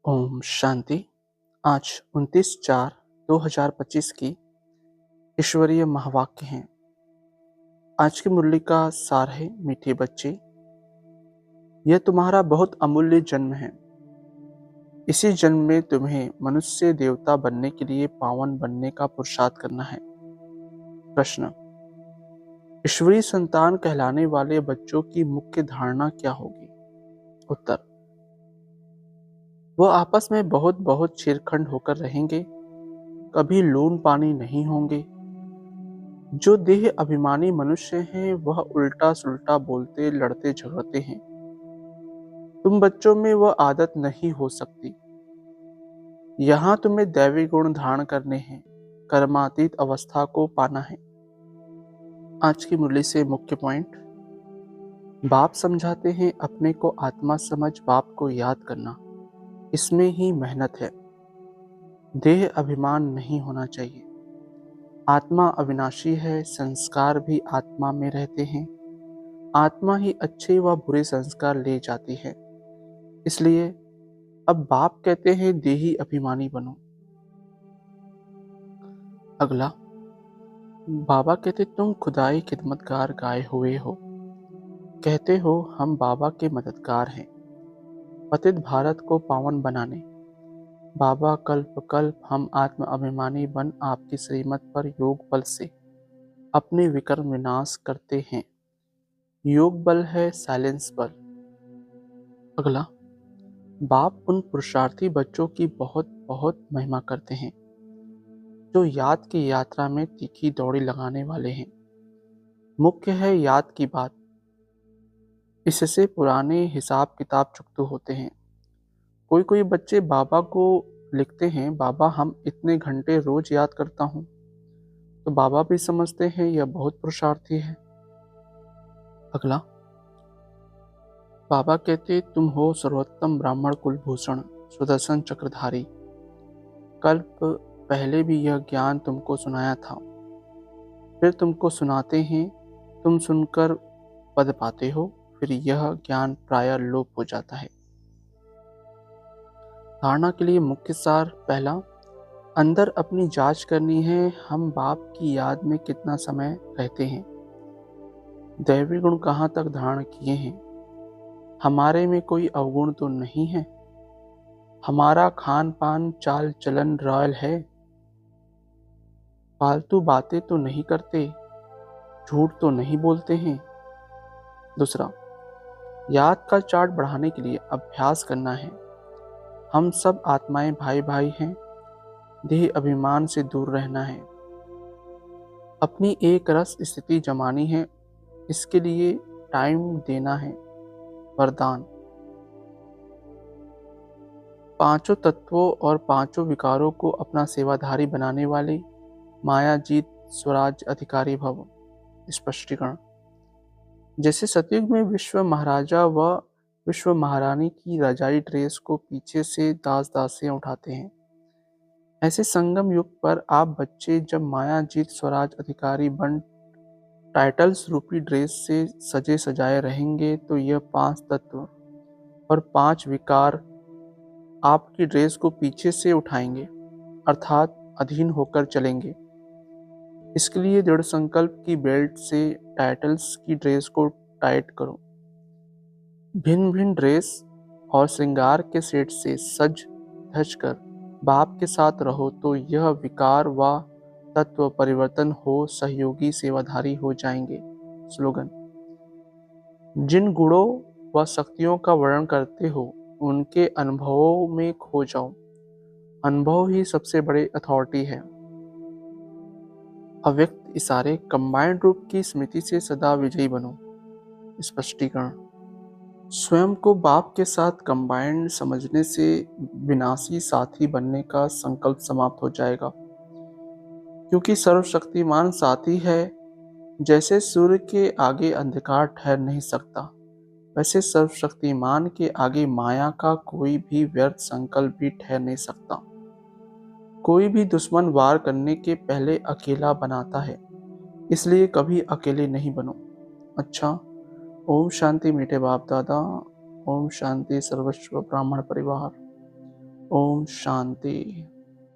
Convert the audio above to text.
ओम शांति। आज 29/4/2025 की ईश्वरीय महावाक्य हैं। आज की मुरली का सार है, मीठे बच्चे, यह तुम्हारा बहुत अमूल्य जन्म है। इसी जन्म में तुम्हें मनुष्य देवता बनने के लिए पावन बनने का पुरुषार्थ करना है। प्रश्न: ईश्वरीय संतान कहलाने वाले बच्चों की मुख्य धारणा क्या होगी? उत्तर: वो आपस में बहुत बहुत छेड़खंड होकर रहेंगे, कभी लून पानी नहीं होंगे। जो देह अभिमानी मनुष्य हैं वह उल्टा सुल्टा बोलते लड़ते झगड़ते हैं। तुम बच्चों में वह आदत नहीं हो सकती। यहाँ तुम्हें दैवी गुण धारण करने हैं, कर्मातीत अवस्था को पाना है। आज की मुरली से मुख्य पॉइंट: बाप समझाते हैं अपने को आत्मा समझ बाप को याद करना, इसमें ही मेहनत है। देह अभिमान नहीं होना चाहिए। आत्मा अविनाशी है, संस्कार भी आत्मा में रहते हैं। आत्मा ही अच्छे व बुरे संस्कार ले जाती है। इसलिए अब बाप कहते हैं देही अभिमानी बनो। अगला, बाबा कहते तुम खुदाई खिदमतगार गाए हुए हो। कहते हो हम बाबा के मददगार हैं, पतित भारत को पावन बनाने। बाबा कल्प कल्प हम आत्म अभिमानी बन आपकी श्रीमत पर योग बल से अपने विकर्म विनाश करते हैं। योग बल है साइलेंस बल। अगला, बाप उन पुरुषार्थी बच्चों की बहुत बहुत महिमा करते हैं जो याद की यात्रा में तीखी दौड़ी लगाने वाले हैं। मुख्य है याद की बात, इससे पुराने हिसाब किताब चुकते होते हैं। कोई कोई बच्चे बाबा को लिखते हैं, बाबा हम इतने घंटे रोज याद करता हूँ। तो बाबा भी समझते हैं यह बहुत पुरुषार्थी है। अगला, बाबा कहते तुम हो सर्वोत्तम ब्राह्मण कुलभूषण सुदर्शन चक्रधारी। कल्प पहले भी यह ज्ञान तुमको सुनाया था, फिर तुमको सुनाते हैं। तुम सुनकर पद पाते हो, फिर यह ज्ञान प्रायः लोप हो जाता है। धारणा के लिए मुख्य सार: पहला, अंदर अपनी जांच करनी है, हम बाप की याद में कितना समय रहते हैं, दैवी गुण कहाँ तक धारण किए हैं, हमारे में कोई अवगुण तो नहीं है, हमारा खान पान चाल चलन रॉयल है, फालतू बातें तो नहीं करते, झूठ तो नहीं बोलते हैं। दूसरा, याद का चार्ट बढ़ाने के लिए अभ्यास करना है। हम सब आत्माएं भाई भाई हैं, देह अभिमान से दूर रहना है, अपनी एक रस स्थिति जमानी है, इसके लिए टाइम देना है। वरदान: पांचों तत्वों और पांचों विकारों को अपना सेवाधारी बनाने वाले माया जीत स्वराज अधिकारी भव। स्पष्टीकरण: जैसे सतयुग में विश्व महाराजा व विश्व महारानी की रजाई ड्रेस को पीछे से दास दासियां उठाते हैं, ऐसे संगम युग पर आप बच्चे जब माया जीत स्वराज अधिकारी बन टाइटल्स रूपी ड्रेस से सजे सजाए रहेंगे तो यह पांच तत्व और पांच विकार आपकी ड्रेस को पीछे से उठाएंगे, अर्थात अधीन होकर चलेंगे। इसके लिए दृढ़ संकल्प की बेल्ट से टाइटल्स की ड्रेस को टाइट करो। भिन्न भिन्न ड्रेस और श्रृंगार के सेट से सज धज कर बाप के साथ रहो तो यह विकार व तत्व परिवर्तन हो सहयोगी सेवाधारी हो जाएंगे। स्लोगन: जिन गुणों व शक्तियों का वर्णन करते हो उनके अनुभवों में खो जाओ। अनुभव ही सबसे बड़े अथॉरिटी है। अव्यक्त इशारे: कंबाइंड रूप की स्मृति से सदा विजयी बनो। स्पष्टीकरण: स्वयं को बाप के साथ कंबाइंड समझने से विनाशी साथी बनने का संकल्प समाप्त हो जाएगा, क्योंकि सर्वशक्तिमान साथी है। जैसे सूर्य के आगे अंधकार ठहर नहीं सकता, वैसे सर्वशक्तिमान के आगे माया का कोई भी व्यर्थ संकल्प भी ठहर नहीं सकता। कोई भी दुश्मन वार करने के पहले अकेला बनाता है, इसलिए कभी अकेले नहीं बनो। अच्छा, ओम शांति मीठे बाप दादा। ओम शांति सर्वस्व ब्राह्मण परिवार। ओम शांति।